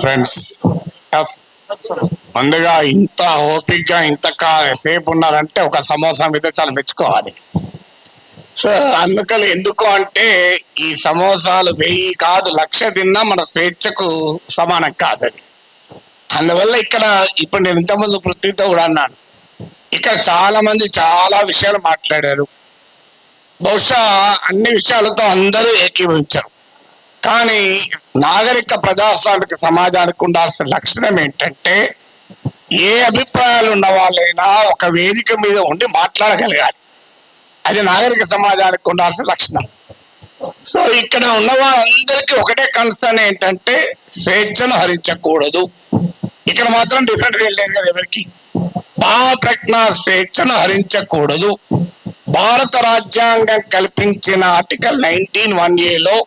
Friends, ముందుగా ఇంత ఓపిక్గా ఇంత సేపు ఉన్నారంటే ఒక సమోసా మీద చాలా మెచ్చుకోవాలి. సో అందుకని ఎందుకు అంటే ఈ సమోసాలు 1000 కాదు 1,00,000 తిన్నా మన స్వేచ్ఛకు సమానం కాదని. అందువల్ల ఇక్కడ ఇప్పుడు నేను ఇంతకుముందు పృథ్వీతో కూడా అన్నాను, ఇక్కడ చాలా మంది చాలా విషయాలు మాట్లాడారు. బహుశా అన్ని విషయాలతో అందరూ ఏకీభవించారు. కానీ నాగరిక ప్రజాస్వామిక సమాజానికి ఉండాల్సిన లక్షణం ఏంటంటే ఏ అభిప్రాయాలు ఉన్న వాళ్ళైనా ఒక వేదిక మీద ఉండి మాట్లాడగలగాలి. అది నాగరిక సమాజానికి ఉండాల్సిన లక్షణం. సో ఇక్కడ ఉన్న వాళ్ళందరికీ ఒకటే కన్సర్న్ ఏంటంటే స్వేచ్ఛను హరించకూడదు. ఇక్కడ మాత్రం డిఫరెంట్ ఏం లేదు కదా ఎవరికి. భావ ప్రజ్ఞా స్వేచ్ఛను హరించకూడదు. భారత రాజ్యాంగం కల్పించిన ఆర్టికల్ 19(1)(a)లో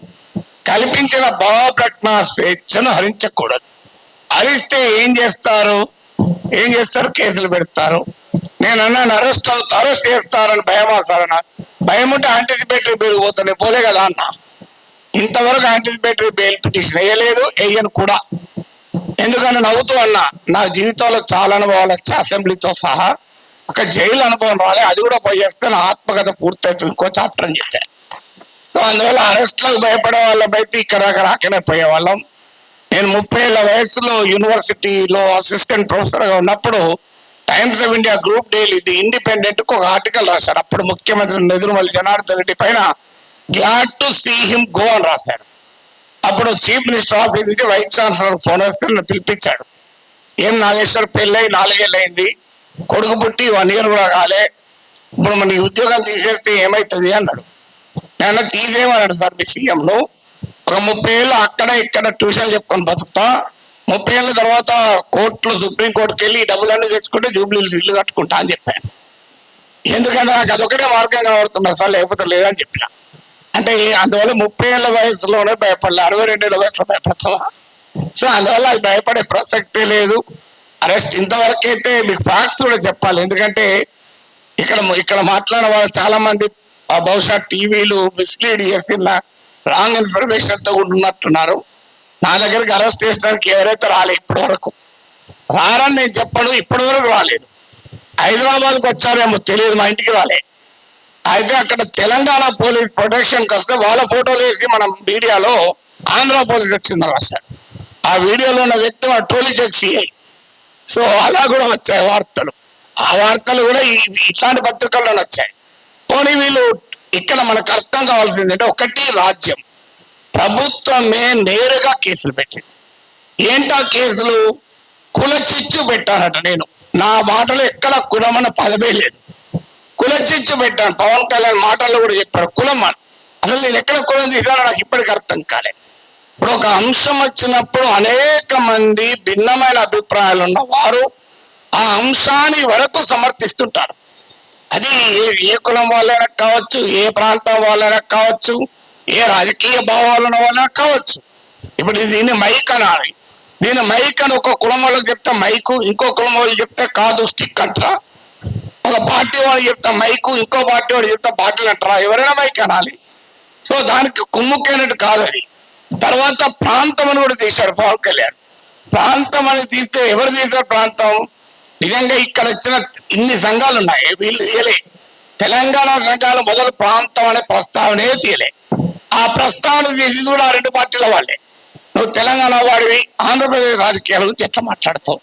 కల్పించిన భావ ప్రజ్ఞా స్వేచ్ఛను హరించకూడదు. హరిస్తే ఏం చేస్తారు? కేసులు పెడతారు. నేను అన్నాను అరెస్ట్ చేస్తారని భయమా సార్ అన్న. భయం ఉంటే యాంటిసిపేటరీ బెయిల్ పోతాను పోలే కదా అన్న. ఇంతవరకు యాంటిసిపేటరీ బెయిల్ పిటిషన్ వేయలేదు, వేయను కూడా. ఎందుకని నవ్వుతూ అన్నా, నా జీవితంలో చాలా అనుభవాలు వచ్చాయి, అసెంబ్లీతో సహా. ఒక జైలు అనుభవం రాలే, అది కూడా పోయేస్తే నా ఆత్మకథ పూర్తవుతుంది, ఇంకో చాప్టర్ అని చెప్పాను. సో అందువల్ల అరెస్ట్లకు భయపడే వాళ్ళం అయితే ఇక్కడ రాకనే పోయేవాళ్ళం. నేను 30 ఏళ్ల వయసులో యూనివర్సిటీలో అసిస్టెంట్ ప్రొఫెసర్గా ఉన్నప్పుడు Times of India group daily the ఇండిపెండెంట్కి ఒక ఆర్టికల్ రాశారు. అప్పుడు ముఖ్యమంత్రి నెదురుమల్లి జనార్దన్ రెడ్డి పైన glad to see him go అని రాశారు. అప్పుడు చీఫ్ మినిస్టర్ ఆఫీస్కి వైస్ ఛాన్సలర్ ఫోన్ వస్తే నన్ను పిలిపించాడు. ఏం నాగేశ్వర్, పెళ్ళై 4 ఏళ్ళు అయింది, కొడుకు పుట్టి 1 year కూడా కాలే, ఇప్పుడు మన ఉద్యోగం తీసేస్తే ఏమవుతుంది అన్నాడు. నేను తీసేయమన్నాడు సార్ మీ సీఎంను. ఒక 30 ఏళ్ళు అక్కడ ఇక్కడ ట్యూషన్ చెప్పుకొని బతుకుతా, 30 ఏళ్ళ తర్వాత సుప్రీంకోర్టుకి వెళ్ళి డబ్బులన్నీ తెచ్చుకుంటే జూబ్లీహిల్స్ ఇల్లు కట్టుకుంటా అని చెప్పాను. ఎందుకంటే నాకు అదొకటే మార్గం కనబడుతున్నా సార్, లేకపోతే లేదని చెప్పిన. అంటే అందువల్ల 30 ఏళ్ళ వయసులోనే భయపడలే, 62 ఏళ్ళ వయసులో భయపడతావా? సో అందువల్ల అది భయపడే ప్రసక్తే లేదు. అరెస్ట్ ఇంతవరకు అయితే మీకు ఫ్యాక్ట్స్ కూడా చెప్పాలి. ఎందుకంటే ఇక్కడ మాట్లాడిన వాళ్ళు చాలా మంది బహుశా టీవీలు మిస్లీడ్ చేసిన రాంగ్ ఇన్ఫర్మేషన్తో కూడా ఉన్నట్టున్నారు. నా దగ్గరికి అరెస్ట్ చేసడానికి ఎవరైతే రాలేదు ఇప్పటి వరకు, రారని నేను చెప్పను, ఇప్పటి వరకు రాలేదు. హైదరాబాద్కి వచ్చారేమో తెలియదు, మా ఇంటికి రాలే. అయితే అక్కడ తెలంగాణ పోలీస్ ప్రొటెక్షన్కి వస్తే వాళ్ళ ఫోటోలు వేసి మనం మీడియాలో ఆంధ్ర పోలీస్ వచ్చిందని రాశారు. ఆ వీడియోలో ఉన్న వ్యక్తి మన టోలీచెక్ సిఐ. సో అలా కూడా వచ్చాయి వార్తలు. ఆ వార్తలు కూడా ఇట్లాంటి పత్రికల్లోనే వచ్చాయి. పోనీ వీళ్ళు ఇక్కడ మనకు అర్థం కావాల్సిందంటే, ఒకటి రాజ్యం ప్రభుత్వమే నేరుగా కేసులు పెట్టింది. ఏంటా కేసులు? కుల చిచ్చు పెట్టానట. నేను నా మాటలు ఎక్కడ కులమన్న పదమే లేదు, కుల చిచ్చు పెట్టాను. పవన్ కళ్యాణ్ మాటల్లో కూడా చెప్పాడు కులం అని. అసలు నేను ఎక్కడ కులం తీసానో నాకు ఇప్పటికీ అర్థం కాలేదు. ఇప్పుడు ఒక అంశం వచ్చినప్పుడు అనేక మంది భిన్నమైన అభిప్రాయాలు ఉన్న వారు ఆ అంశాన్ని వరకు సమర్థిస్తుంటారు. అది ఏ కులం వాళ్ళైనా కావచ్చు, ఏ ప్రాంతం వాళ్ళైనా కావచ్చు, ఏ రాజకీయ భావాలు ఉన్న వాళ్ళైనా కావచ్చు. ఇప్పుడు దీన్ని మైక్ అనాలి. దీన్ని మైక్ అని ఒక కులం వాళ్ళకి చెప్తే మైకు, ఇంకో కులం వాళ్ళు చెప్తే కాదు స్టిక్ అంటారా? ఒక పార్టీ వాడు చెప్తే మైకు, ఇంకో పార్టీ వాడు చెప్తే బాటిల్ అంటారా? ఎవరైనా మైక్ అనాలి. సో దానికి కుమ్ముకైనట్టు కాదు అది. తర్వాత ప్రాంతం అని కూడా తీశాడు పవన్ కళ్యాణ్. ప్రాంతం అని తీస్తే ఎవరు తీశారు ప్రాంతం? నిజంగా ఇక్కడ వచ్చిన ఇన్ని సంఘాలు ఉన్నాయి, వీళ్ళు తీయలే. తెలంగాణ సంఘాలు మొదలు ప్రాంతం అనే ప్రస్తావనే తీయలే. ఆ ప్రస్తావన తీసి కూడా 2 పార్టీల వాళ్ళే. నువ్వు తెలంగాణ వాడివి, ఆంధ్రప్రదేశ్ రాజకీయాల గురించి ఎట్లా మాట్లాడతావు?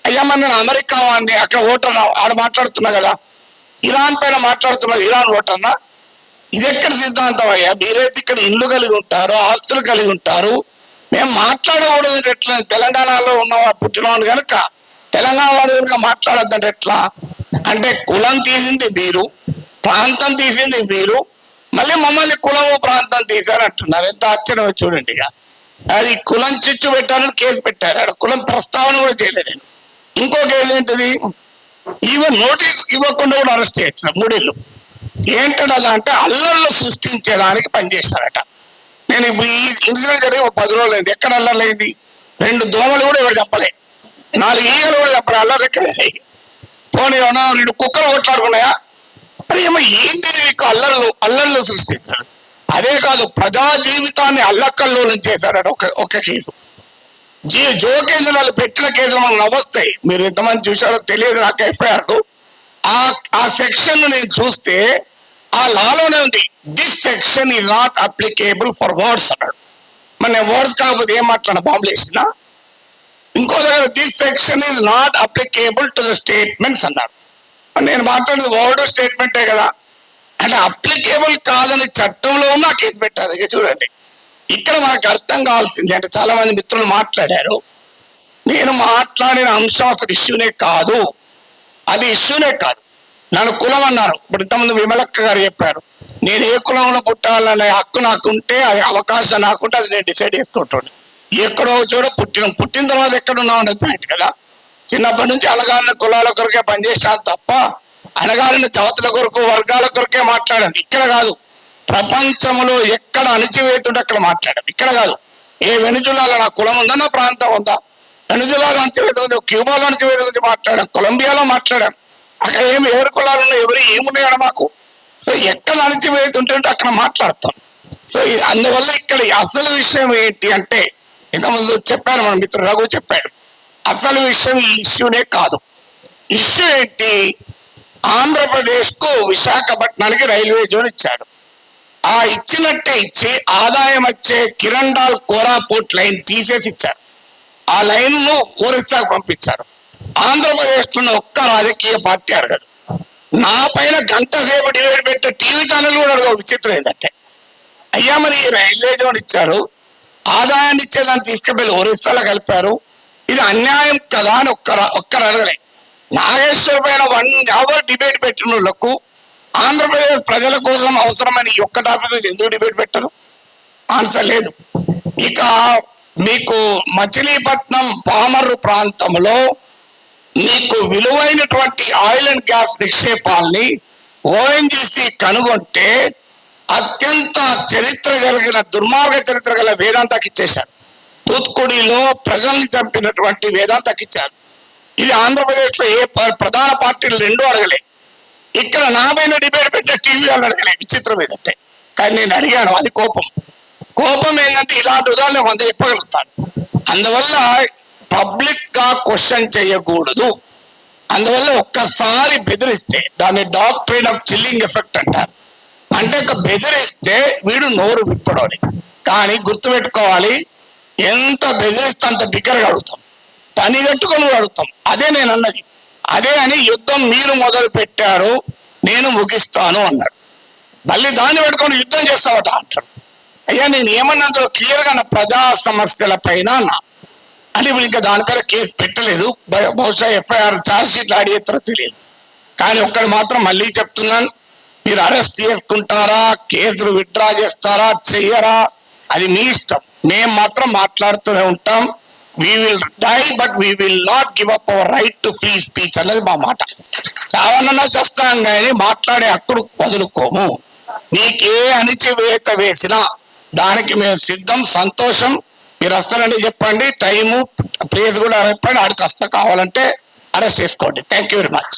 అయ్యా మరి నేను అమెరికా వాడిని, అక్కడ ఓటర్ ఆడ మాట్లాడుతున్నా కదా, ఇరాన్ పైన మాట్లాడుతున్నా, ఇరాన్ ఓటర్నా? ఇది ఎక్కడ సిద్ధాంతం అయ్యా? మీరైతే ఇక్కడ ఇల్లు కలిగి ఉంటారు, ఆస్తులు కలిగి ఉంటారు, మేము మాట్లాడకూడదు ఎట్లా? తెలంగాణలో ఉన్న పుట్టినవాడు కనుక తెలంగాణ వాడు కనుక మాట్లాడద్దంటే ఎట్లా? అంటే కులం తీసింది మీరు, ప్రాంతం తీసింది మీరు, మళ్ళీ మమ్మల్ని కులము ప్రాంతం తీశారంటున్నారు. ఎంత ఆశ్చర్యం చూడండి. ఇక అది కులం చిచ్చు పెట్టారని కేసు పెట్టారు, అక్కడ కులం ప్రస్తావన కూడా చేయలేదు. నేను ఇంకో కేసు ఏంటిది, ఈవెన్ నోటీస్ ఇవ్వకుండా కూడా అరెస్ట్ చేయొచ్చు 3 ఏళ్ళు. ఏంటంటే అలా అంటే అల్లర్లు సృష్టించేదానికి పనిచేస్తారట. నేను ఇప్పుడు ఈ ఇన్సిడెంట్ జరిగి 10 రోజులు అయింది. ఎక్కడ అల్లర్లైంది? 2 దోమలు కూడా ఎవరు చెప్పలే, 4 ఈగలు కూడా చెప్పలే. అల్లరి ఎక్కడే? పోనీ 2 కుక్కలు కొట్లాడుకున్నాయా? మరి ఏమో ఏంటి మీకు అల్లర్లు సృష్టించారు. అదే కాదు, ప్రజా జీవితాన్ని అల్లకల్లోలం చేశారట ఒక కేసు. జోకేంద్ర వాళ్ళు పెట్టిన కేసులు మనకు నవ్వొస్తాయి. మీరు ఎంతమంది చూశారో తెలియదు నాకు ఎఫ్ఐఆర్. ఆ సెక్షన్ నేను చూస్తే ఆ లాలోనే ఉంది, this section is not applicable for words అన్నాడు. మన వర్డ్స్ కాకపోతే ఏం మాట్లాడిన బాంబులు వేసినా. ఇంకో దగ్గర this section is not applicable to the statements అన్నాడు. నేను మాట్లాడేది వర్డ్ స్టేట్మెంటే కదా, అంటే అప్లికేబుల్ కాదని చట్టంలో ఉన్న కేసు పెట్టారు. ఇక చూడండి, ఇక్కడ మనకు అర్థం కావాల్సింది అంటే చాలా మంది మిత్రులు మాట్లాడారు, నేను మాట్లాడిన అంశం అసలు ఇష్యూనే కాదు, అది ఇష్యూనే కాదు. నన్ను కులం అన్నారు. ఇప్పుడు ఇంతకుముందు విమలక్క గారు చెప్పారు, నేను ఏ కులంలో పుట్టాలనే హక్కు నాకుంటే, అది అవకాశం నాకుంటే అది నేను డిసైడ్ చేసుకుంటాను. ఎక్కడో చూడ పుట్టిన తర్వాత ఎక్కడున్నాం అనేది పాయింట్ కదా. చిన్నప్పటి నుంచి అలగారిన కులాల కొరకే పనిచేశాను తప్ప అణగారిన జాతుల కొరకు వర్గాల కొరకే మాట్లాడాను. ఇక్కడ కాదు, ప్రపంచంలో ఎక్కడ అణిచివేతుంటే అక్కడ మాట్లాడాను. ఇక్కడ కాదు, ఏ వెనుజులాలో నా కులం ఉందా, నా ప్రాంతం ఉందా, వెనుజులాలో అణచివేత ఉంది, క్యూబాలో అణచివేత గురించి మాట్లాడాం, కొలంబియాలో మాట్లాడాం. అక్కడ ఎవరి కులాలు ఉన్నాయి, ఏమున్నాయో మాకు. సో ఎక్కడ అణచివేతుంటే అక్కడ మాట్లాడతాం. సో అందువల్ల ఇక్కడ అసలు విషయం ఏంటి అంటే, ఇంతకుముందు చెప్పారు మన మిత్రుడు రఘు చెప్పాడు, అసలు విషయం ఈ ఇష్యూనే కాదు. ఇష్యూ ఏంటి, ఆంధ్రప్రదేశ్ కు విశాఖపట్నానికి రైల్వే జోన్ ఇచ్చాడు. ఆ ఇచ్చినట్టే ఇచ్చి ఆదాయం వచ్చే కిరండాల్ కోరాపుట్ లైన్ తీసేసి ఇచ్చారు. ఆ లైన్ ను ఒరిస్సాకు పంపించారు. ఆంధ్రప్రదేశ్ లో ఒక్క రాజకీయ పార్టీ అడగదు. నా పైన గంట సేపు డిబేట్ పెట్టే టీవీ ఛానల్ కూడా అడగవు. విచిత్రం ఏంటంటే, అయ్యా మరి రైల్వే జోన్ ఇచ్చారు, ఆదాయాన్ని ఇచ్చేదాన్ని తీసుకెళ్ళి ఒరిస్సాలో కలిపారు, ఇది అన్యాయం కదా అని ఒక్కరు అడగలే. నాగేశ్వర పైన 1 hour డిబేట్ పెట్టిన వాళ్ళకు ఆంధ్రప్రదేశ్ ప్రజల కోసం అవసరమైన ఈ ఒక్క టాపిక్ ఎందుకు డిబేట్ పెట్టరు? ఆన్సర్ లేదు. ఇక మీకు మచిలీపట్నం పామర్రు ప్రాంతంలో మీకు విలువైనటువంటి ఆయిల్ అండ్ గ్యాస్ నిక్షేపాల్ని ఓఎన్జీసీ కనుగొంటే అత్యంత చరిత్ర కలిగిన దుర్మార్గ చరిత్ర గల వేదాంతకి ఇచ్చేశారు. తూత్కుడిలో ప్రజల్ని చంపినటువంటి వేదాంతకి ఇచ్చారు. ఇది ఆంధ్రప్రదేశ్ లో ఏ ప్రధాన పార్టీలు రెండూ అడగలే. ఇక్కడ నా పైన డిబేట్ పెట్టే టీవీ వాళ్ళు అడగలే. విచిత్రం ఏంటంటే, కానీ నేను అడిగాను, అది కోపం ఏంటంటే ఇలాంటి ఉదాహరణ 100 చెప్పగలుగుతాను. అందువల్ల పబ్లిక్ గా క్వశ్చన్ చేయకూడదు. అందువల్ల ఒక్కసారి బెదిరిస్తే దాన్ని డాక్ట్రైన్ ఆఫ్ చిల్లింగ్ ఎఫెక్ట్ అంటారు. అంటే ఒక బెదిరిస్తే వీడు నోరు విప్పడని. కానీ గుర్తుపెట్టుకోవాలి, ఎంత బెదిరిస్తే అంత బిగ్గరగా అడుగుతాం, పని కట్టుకొని అడుగుతాం. అదే నేను అన్నది. అదే అని యుద్ధం మీరు మొదలు పెట్టారు, నేను ముగిస్తాను అన్నాడు. మళ్ళీ దాన్ని పెట్టుకొని యుద్ధం చేస్తావట అంటాడు. అయ్యా నేను ఏమన్నా అందులో క్లియర్గా నా ప్రజా సమస్యల పైన అని ఇప్పుడు ఇంకా దానిపైన కేసు పెట్టలేదు. బహుశా ఎఫ్ఐఆర్ ఛార్జ్ షీట్లు ఆడియేస్తారో తెలియదు. కానీ ఒక్కడు మాత్రం మళ్ళీ చెప్తున్నాను, మీరు అరెస్ట్ చేసుకుంటారా, కేసులు విత్డ్రా చేస్తారా, చెయ్యరా, అది మీ ఇష్టం. మేము మాత్రం మాట్లాడుతూనే ఉంటాం. We will die but we will not give up our right to free speech అన్నది మా మాట. చావనన్నా చేస్తాం కానీ మాట్లాడే హక్కును వదులుకోము. నీకే అణిచివేత వేసినా దానికి మేము సిద్ధం, సంతోషం. మీరు వస్తారండి చెప్పండి, టైము ప్లేస్ కూడా చెప్పండి, ఆడికి వస్తా, కావాలంటే అరెస్ట్ చేసుకోండి. Thank you very much.